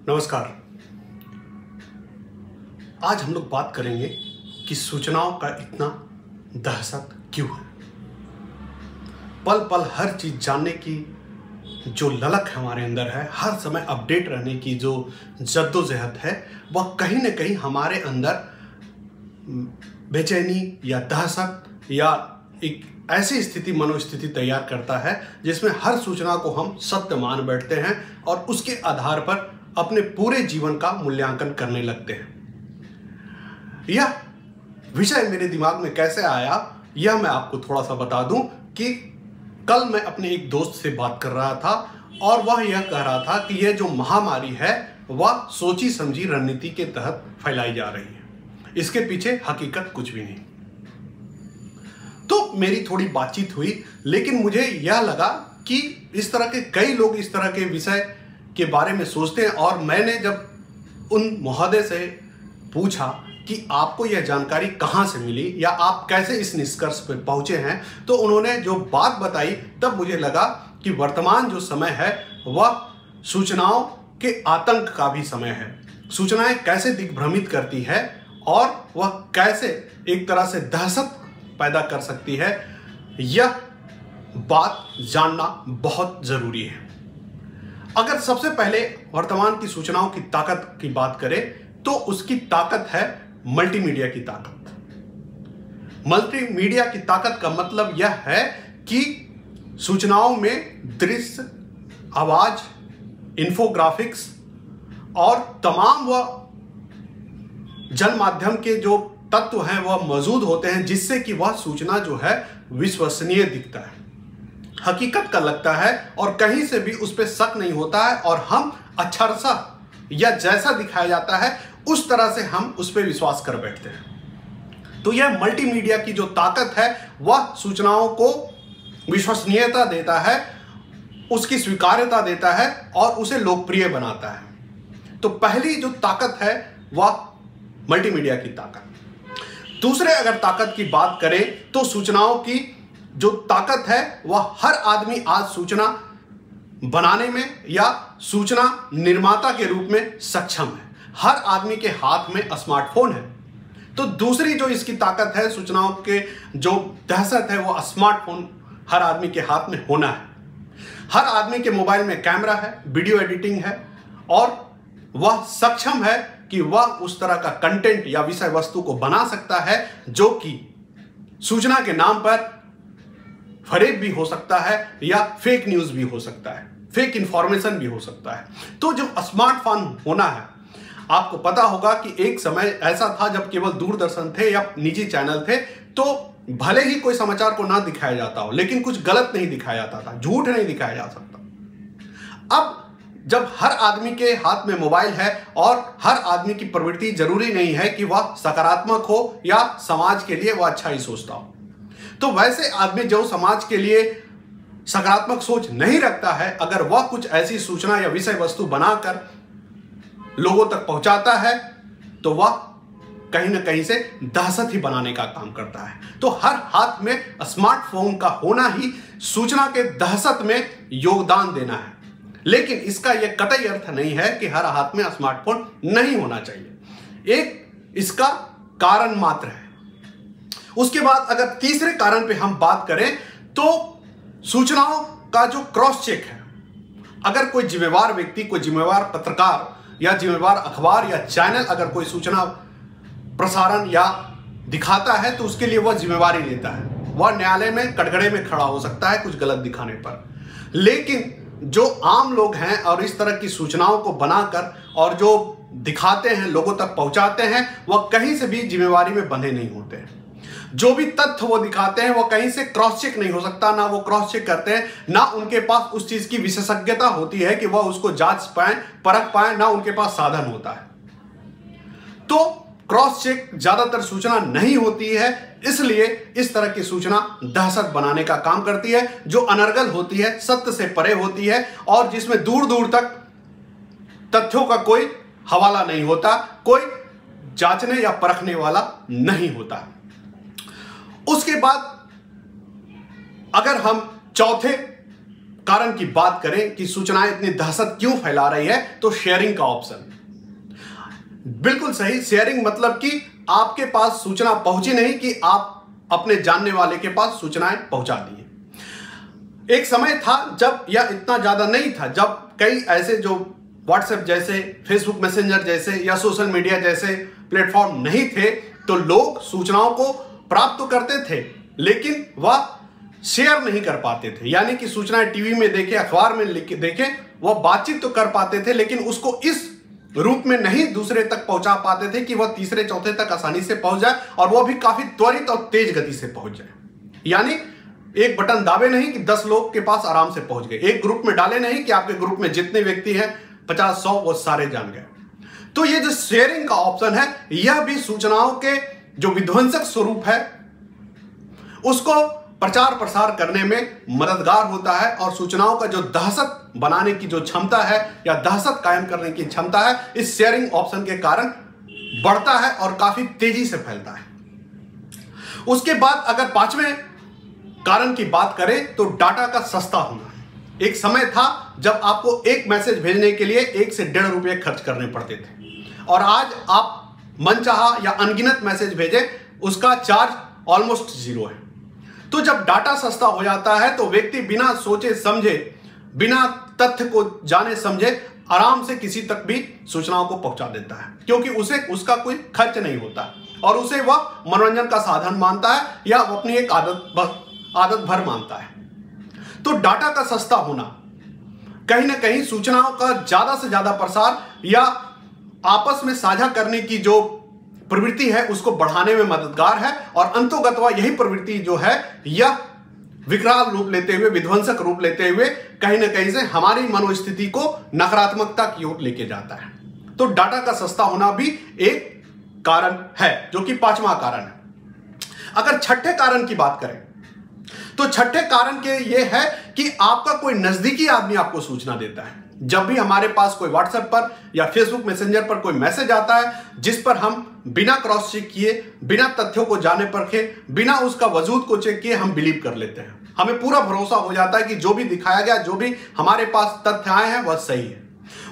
नमस्कार। आज हम लोग बात करेंगे कि सूचनाओं का इतना दहशत क्यों है। पल पल हर चीज जानने की जो ललक हमारे अंदर है, हर समय अपडेट रहने की जो जद्दोजहद है, वह कहीं ना कहीं हमारे अंदर बेचैनी या दहशत या एक ऐसी स्थिति मनोस्थिति तैयार करता है जिसमें हर सूचना को हम सत्य मान बैठते हैं और उसके आधार पर अपने पूरे जीवन का मूल्यांकन करने लगते हैं। यह विषय मेरे दिमाग में कैसे आया, यह मैं आपको थोड़ा सा बता दूं कि कल मैं अपने एक दोस्त से बात कर रहा था और वह यह कह रहा था कि यह जो महामारी है वह सोची समझी रणनीति के तहत फैलाई जा रही है, इसके पीछे हकीकत कुछ भी नहीं। तो मेरी थोड़ी बातचीत हुई, लेकिन मुझे यह लगा कि इस तरह के कई लोग इस तरह के विषय के बारे में सोचते हैं और मैंने जब उन महोदय से पूछा कि आपको यह जानकारी कहाँ से मिली या आप कैसे इस निष्कर्ष पर पहुंचे हैं, तो उन्होंने जो बात बताई तब मुझे लगा कि वर्तमान जो समय है वह सूचनाओं के आतंक का भी समय है। सूचनाएं कैसे दिग्भ्रमित करती है और वह कैसे एक तरह से दहशत पैदा कर सकती है, यह बात जानना बहुत जरूरी है। अगर सबसे पहले वर्तमान की सूचनाओं की ताकत की बात करें तो उसकी ताकत है मल्टीमीडिया की ताकत। मल्टीमीडिया की ताकत का मतलब यह है कि सूचनाओं में दृश्य, आवाज, इन्फोग्राफिक्स और तमाम वह जन माध्यम के जो तत्व हैं वह मौजूद होते हैं, जिससे कि वह सूचना जो है विश्वसनीय दिखता है, हकीकत का लगता है और कहीं से भी उस पर शक नहीं होता है और हम अक्षरशा या जैसा दिखाया जाता है उस तरह से हम उस पर विश्वास कर बैठते हैं। तो यह मल्टीमीडिया की जो ताकत है वह सूचनाओं को विश्वसनीयता देता है, उसकी स्वीकार्यता देता है और उसे लोकप्रिय बनाता है। तो पहली जो ताकत है वह मल्टीमीडिया की ताकत। दूसरे अगर ताकत की बात करें तो सूचनाओं की जो ताकत है वह हर आदमी आज सूचना बनाने में या सूचना निर्माता के रूप में सक्षम है। हर आदमी के हाथ में स्मार्टफोन है। तो दूसरी जो इसकी ताकत है सूचनाओं के जो दहशत है वह स्मार्टफोन हर आदमी के हाथ में होना है। हर आदमी के मोबाइल में कैमरा है, वीडियो एडिटिंग है और वह सक्षम है कि वह उस तरह का कंटेंट या विषय वस्तु को बना सकता है जो कि सूचना के नाम पर फरेब भी हो सकता है या फेक न्यूज भी हो सकता है, फेक इंफॉर्मेशन भी हो सकता है। तो जो स्मार्टफोन होना है, आपको पता होगा कि एक समय ऐसा था जब केवल दूरदर्शन थे या निजी चैनल थे, तो भले ही कोई समाचार को ना दिखाया जाता हो लेकिन कुछ गलत नहीं दिखाया जाता था, झूठ नहीं दिखाया जा सकता। अब जब हर आदमी के हाथ में मोबाइल है और हर आदमी की प्रवृत्ति जरूरी नहीं है कि वह सकारात्मक हो या समाज के लिए वह अच्छा ही सोचता हो, तो वैसे आदमी जो समाज के लिए सकारात्मक सोच नहीं रखता है, अगर वह कुछ ऐसी सूचना या विषय वस्तु बनाकर लोगों तक पहुंचाता है तो वह कहीं ना कहीं से दहशत ही बनाने का काम करता है। तो हर हाथ में स्मार्टफोन का होना ही सूचना के दहशत में योगदान देना है, लेकिन इसका यह कतई अर्थ नहीं है कि हर हाथ में स्मार्टफोन नहीं होना चाहिए। एक इसका कारण मात्र है। उसके बाद अगर तीसरे कारण पे हम बात करें तो सूचनाओं का जो क्रॉस चेक है, अगर कोई जिम्मेवार व्यक्ति, कोई जिम्मेवार पत्रकार या जिम्मेवार अखबार या चैनल अगर कोई सूचना प्रसारण या दिखाता है तो उसके लिए वह जिम्मेवारी लेता है। वह न्यायालय में कटघरे में खड़ा हो सकता है कुछ गलत दिखाने पर, लेकिन जो आम लोग हैं और इस तरह की सूचनाओं को बनाकर और जो दिखाते हैं, लोगों तक पहुंचाते हैं, वह कहीं से भी जिम्मेवारी में बंधे नहीं होते हैं। जो भी तथ्य वो दिखाते हैं वो कहीं से क्रॉस चेक नहीं हो सकता, ना वो क्रॉस चेक करते हैं, ना उनके पास उस चीज की विशेषज्ञता होती है कि वह उसको जांच पाए, परख पाए, ना उनके पास साधन होता है। तो क्रॉस चेक ज्यादातर सूचना नहीं होती है, इसलिए इस तरह की सूचना दहशत बनाने का काम करती है, जो अनर्गल होती है, सत्य से परे होती है और जिसमें दूर दूर तक तथ्यों का कोई हवाला नहीं होता, कोई जांचने या परखने वाला नहीं होता। उसके बाद अगर हम चौथे कारण की बात करें कि सूचनाएं इतनी दहशत क्यों फैला रही है, तो शेयरिंग का ऑप्शन। बिल्कुल सही, शेयरिंग मतलब कि आपके पास सूचना पहुंची नहीं कि आप अपने जानने वाले के पास सूचनाएं पहुंचा दिए। एक समय था जब यह इतना ज्यादा नहीं था, जब कई ऐसे जो व्हाट्सएप जैसे, फेसबुक मैसेंजर जैसे या सोशल मीडिया जैसे प्लेटफॉर्म नहीं थे, तो लोग सूचनाओं को प्राप्त तो करते थे लेकिन वह शेयर नहीं कर पाते थे। यानी कि सूचनाएं टीवी में देखे, अखबार में देखे, वह बातचीत तो कर पाते थे लेकिन उसको इस रूप में नहीं दूसरे तक पहुंचा पाते थे कि वह तीसरे चौथे तक आसानी से पहुंच जाए, और वह भी काफी त्वरित और तेज गति से पहुंच जाए। यानी एक बटन दाबे नहीं कि 10 लोग के पास आराम से पहुंच गए, एक ग्रुप में डाले नहीं कि आपके ग्रुप में जितने व्यक्ति हैं 50-100 वो सारे जान गए। तो ये जो शेयरिंग का ऑप्शन है, यह भी सूचनाओं के जो विध्वंसक स्वरूप है उसको प्रचार प्रसार करने में मददगार होता है, और सूचनाओं का जो दहशत बनाने की जो क्षमता है या दहशत कायम करने की क्षमता है, इस शेयरिंग ऑप्शन के कारण बढ़ता है और काफी तेजी से फैलता है। उसके बाद अगर 5वें कारण की बात करें तो डाटा का सस्ता होना। एक समय था जब आपको एक मैसेज भेजने के लिए 1 से 1.5 रुपये खर्च करने पड़ते थे, और आज आप मनचाहा या अनगिनत मैसेज भेजें, उसका चार्ज ऑलमोस्ट 0 है। तो जब डाटा सस्ता हो जाता है तो व्यक्ति बिना सोचे समझे, बिना तथ्य को जाने समझे आराम से किसी तक भी सूचनाओं को पहुंचा देता है, क्योंकि उसे उसका कोई खर्च नहीं होता और उसे वह मनोरंजन का साधन मानता है या अपनी एक आदत भर मानता है। तो डाटा का सस्ता होना कहीं ना कहीं सूचनाओं का ज्यादा से ज्यादा प्रसार या आपस में साझा करने की जो प्रवृत्ति है उसको बढ़ाने में मददगार है, और अंतोगतवा यही प्रवृत्ति जो है यह विकराल रूप लेते हुए, विध्वंसक रूप लेते हुए कहीं ना कहीं से हमारी मनोस्थिति को नकारात्मकता की ओर लेके जाता है। तो डाटा का सस्ता होना भी एक कारण है, जो कि 5वां कारण है। अगर 6ठे कारण की बात करें तो 6ठे कारण के ये है कि आपका कोई नजदीकी आदमी आपको सूचना देता है। जब भी हमारे पास कोई व्हाट्सएप पर या फेसबुक मैसेंजर पर कोई मैसेज आता है जिस पर हम बिना क्रॉस चेक किए, बिना तथ्यों को जाने परखे, बिना उसका वजूद को चेक किए हम बिलीव कर लेते हैं। हमें पूरा भरोसा हो जाता है कि जो भी दिखाया गया, जो भी हमारे पास तथ्य आए हैं वह सही है।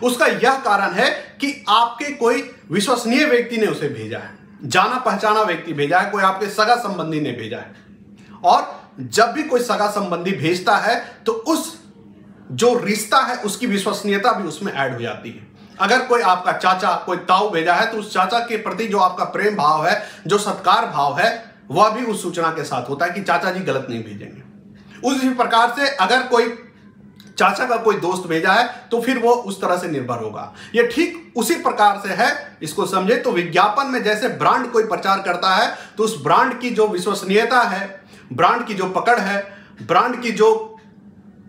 उसका यह कारण है कि आपके कोई विश्वसनीय व्यक्ति ने उसे भेजा है, जाना पहचाना व्यक्ति भेजा है, कोई आपके सगा संबंधी ने भेजा है। और जब भी कोई सगा संबंधी भेजता है तो उस जो रिश्ता है उसकी विश्वसनीयता भी उसमें ऐड हो जाती है। अगर कोई आपका चाचा, कोई ताऊ भेजा है तो उस चाचा के प्रति जो आपका प्रेम भाव है, जो सत्कार भाव है, वह भी उस सूचना के साथ होता है कि चाचा जी गलत नहीं भेजेंगे। उसी प्रकार से अगर कोई चाचा का कोई दोस्त भेजा है तो फिर वो उस तरह से निर्भर होगा। ये ठीक उसी प्रकार से है, इसको समझे तो विज्ञापन में जैसे ब्रांड कोई प्रचार करता है तो उस ब्रांड की जो विश्वसनीयता है, ब्रांड की जो पकड़ है, ब्रांड की जो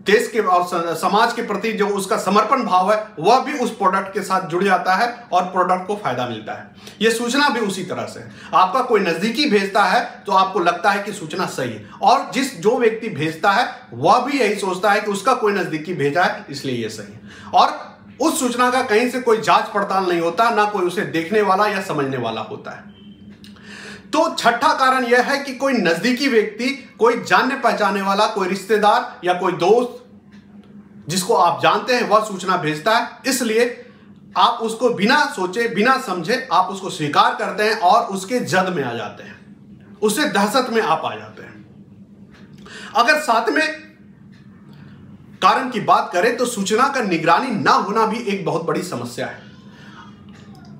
देश के और समाज के प्रति जो उसका समर्पण भाव है, वह भी उस प्रोडक्ट के साथ जुड़ जाता है और प्रोडक्ट को फायदा मिलता है। यह सूचना भी उसी तरह से, आपका कोई नजदीकी भेजता है तो आपको लगता है कि सूचना सही है, और जो व्यक्ति भेजता है वह भी यही सोचता है कि उसका कोई नजदीकी भेजा है इसलिए यह सही है, और उस सूचना का कहीं से कोई जांच पड़ताल नहीं होता, ना कोई उसे देखने वाला या समझने वाला होता है। तो 6ठा कारण यह है कि कोई नजदीकी व्यक्ति, कोई जानने पहचाने वाला, कोई रिश्तेदार या कोई दोस्त जिसको आप जानते हैं वह सूचना भेजता है, इसलिए आप उसको बिना सोचे, बिना समझे आप उसको स्वीकार करते हैं और उसके जद में आ जाते हैं, उससे दहशत में आप आ जाते हैं। अगर 7वें कारण की बात करें तो सूचना का निगरानी ना होना भी एक बहुत बड़ी समस्या है।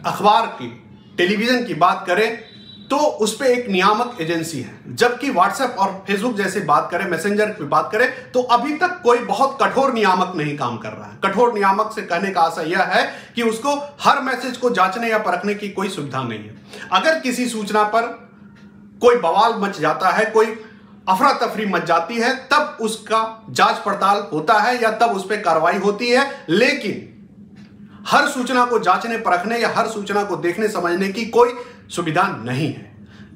अखबार की, टेलीविजन की बात करें तो उस पर एक नियामक एजेंसी है, जबकि व्हाट्सएप और फेसबुक जैसे बात करें, मैसेंजर की बात करें तो अभी तक कोई बहुत कठोर नियामक नहीं काम कर रहा है। कठोर नियामक से कहने का आशय यह है कि उसको हर मैसेज को जांचने या परखने की कोई सुविधा नहीं है। अगर किसी सूचना पर कोई बवाल मच जाता है, कोई अफरा तफरी मच जाती है, तब उसका जांच पड़ताल होता है या तब उस पर कार्रवाई होती है, लेकिन हर सूचना को जांचने परखने या हर सूचना को देखने समझने की कोई सुविधा नहीं है।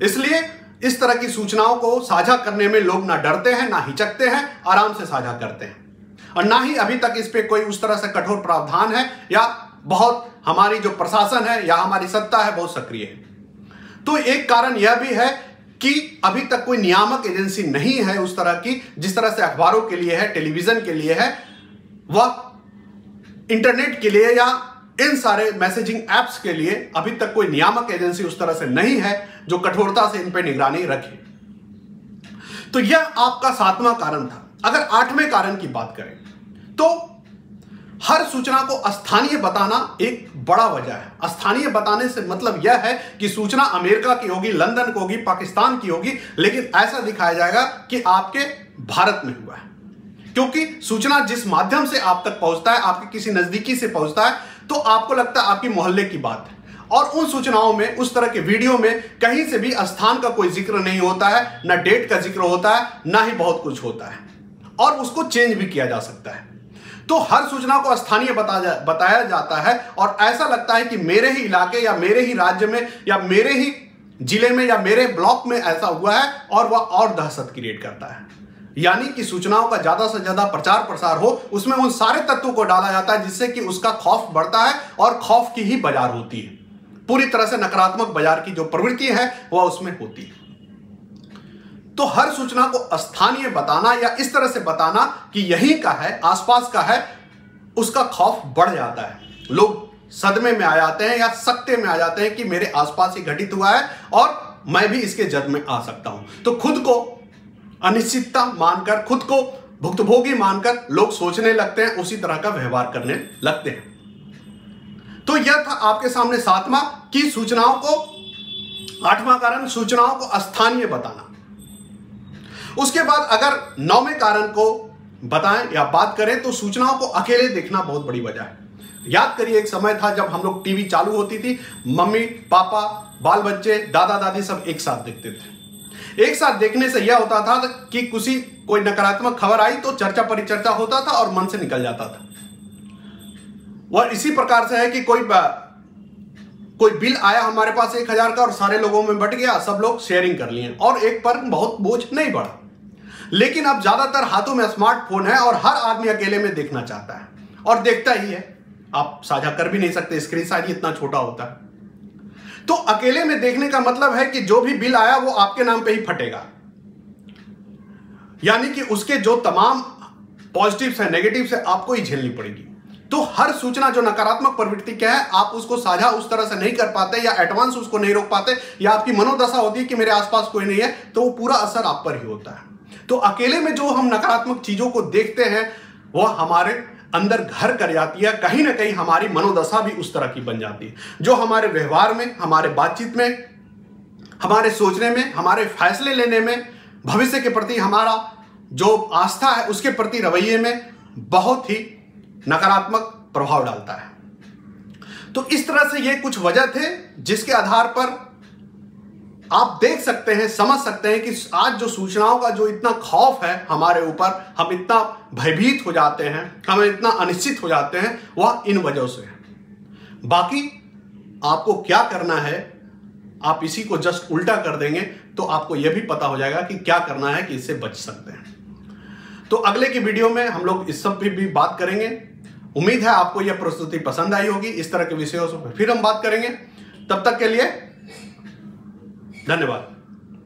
इसलिए इस तरह की सूचनाओं को साझा करने में लोग ना डरते हैं, ना हिचकते हैं, आराम से साझा करते हैं, और ना ही अभी तक इस पे कोई उस तरह से कठोर प्रावधान है या बहुत हमारी जो प्रशासन है या हमारी सत्ता है बहुत सक्रिय है। तो एक कारण यह भी है कि अभी तक कोई नियामक एजेंसी नहीं है उस तरह की, जिस तरह से अखबारों के लिए है, टेलीविजन के लिए है, वह इंटरनेट के लिए या इन सारे मैसेजिंग एप्स के लिए अभी तक कोई नियामक एजेंसी उस तरह से नहीं है जो कठोरता से इन पर निगरानी रखे। तो यह आपका 7वां कारण था। अगर 8वें कारण की बात करें तो हर सूचना को स्थानीय बताना एक बड़ा वजह है। स्थानीय बताने से मतलब यह है कि सूचना अमेरिका की होगी, लंदन की होगी, पाकिस्तान की होगी, लेकिन ऐसा दिखाया जाएगा कि आपके भारत में हुआ है। क्योंकि सूचना जिस माध्यम से आप तक पहुंचता है, आपके किसी नजदीकी से पहुंचता है, तो आपको लगता है आपकी मोहल्ले की बात है। और उन सूचनाओं में, उस तरह के वीडियो में कहीं से भी स्थान का कोई जिक्र नहीं होता है, ना डेट का जिक्र होता है, ना ही बहुत कुछ होता है, और उसको चेंज भी किया जा सकता है। तो हर सूचना को स्थानीय बताया जाता है और ऐसा लगता है कि मेरे ही इलाके या मेरे ही राज्य में या मेरे ही जिले में या मेरे ब्लॉक में ऐसा हुआ है, और वह और दहशत क्रिएट करता है। यानी कि सूचनाओं का ज्यादा से ज्यादा प्रचार प्रसार हो, उसमें उन सारे तत्वों को डाला जाता है जिससे कि उसका खौफ बढ़ता है, और खौफ की ही बाजार होती है। पूरी तरह से नकारात्मक बाजार की जो प्रवृत्ति है वह उसमें होती है। तो हर सूचना को स्थानीय बताना या इस तरह से बताना कि यहीं का है, आसपास का है, उसका खौफ बढ़ जाता है। लोग सदमे में आ जाते हैं या सकते में आ जाते हैं कि मेरे आसपास ही घटित हुआ है और मैं भी इसके जद में आ सकता हूं। तो खुद को अनिश्चितता मानकर, खुद को भुक्तभोगी मानकर लोग सोचने लगते हैं, उसी तरह का व्यवहार करने लगते हैं। तो यह था आपके सामने 7वां कि सूचनाओं को, 8वां कारण सूचनाओं को स्थानीय बताना। उसके बाद अगर 9वें कारण को बताएं या बात करें तो सूचनाओं को अकेले देखना बहुत बड़ी वजह है। याद करिए, एक समय था जब हम लोग टीवी चालू होती थी, मम्मी पापा बाल बच्चे दादा दादी सब एक साथ देखते थे। एक साथ देखने से यह होता था कि कोई नकारात्मक खबर आई तो चर्चा परिचर्चा होता था और मन से निकल जाता था। वह इसी प्रकार से है कि कोई बिल आया हमारे पास 1000 का और सारे लोगों में बंट गया, सब लोग शेयरिंग कर लिए और एक पर बहुत बोझ नहीं बढ़ा। लेकिन अब ज्यादातर हाथों में स्मार्टफोन है और हर आदमी अकेले में देखना चाहता है और देखता ही है। आप साझा कर भी नहीं सकते, स्क्रीन साइज इतना छोटा होता है। तो अकेले में देखने का मतलब है कि जो भी बिल आया वो आपके नाम पे ही फटेगा, यानी कि उसके जो तमाम पॉजिटिव्स है, नेगेटिव्स है, आपको ही झेलनी पड़ेगी। तो हर सूचना जो नकारात्मक प्रवृत्ति क्या है, आप उसको साझा उस तरह से नहीं कर पाते या एडवांस उसको नहीं रोक पाते, या आपकी मनोदशा होती है कि मेरे आसपास कोई नहीं है, तो वो पूरा असर आप पर ही होता है। तो अकेले में जो हम नकारात्मक चीजों को देखते हैं वह हमारे अंदर घर कर जाती है। कहीं ना कहीं हमारी मनोदशा भी उस तरह की बन जाती है, जो हमारे व्यवहार में, हमारे बातचीत में, हमारे सोचने में, हमारे फैसले लेने में, भविष्य के प्रति हमारा जो आस्था है उसके प्रति रवैये में बहुत ही नकारात्मक प्रभाव डालता है। तो इस तरह से ये कुछ वजह थे जिसके आधार पर आप देख सकते हैं, समझ सकते हैं कि आज जो सूचनाओं का जो इतना खौफ है हमारे ऊपर, हम इतना भयभीत हो जाते हैं, हम इतना अनिश्चित हो जाते हैं, वह इन वजहों से है। बाकी आपको क्या करना है, आप इसी को जस्ट उल्टा कर देंगे तो आपको यह भी पता हो जाएगा कि क्या करना है कि इससे बच सकते हैं। तो अगले की वीडियो में हम लोग इस सब पे भी बात करेंगे। उम्मीद है आपको यह प्रस्तुति पसंद आई होगी। इस तरह के विषयों पर फिर हम बात करेंगे। तब तक के लिए धन्यवाद।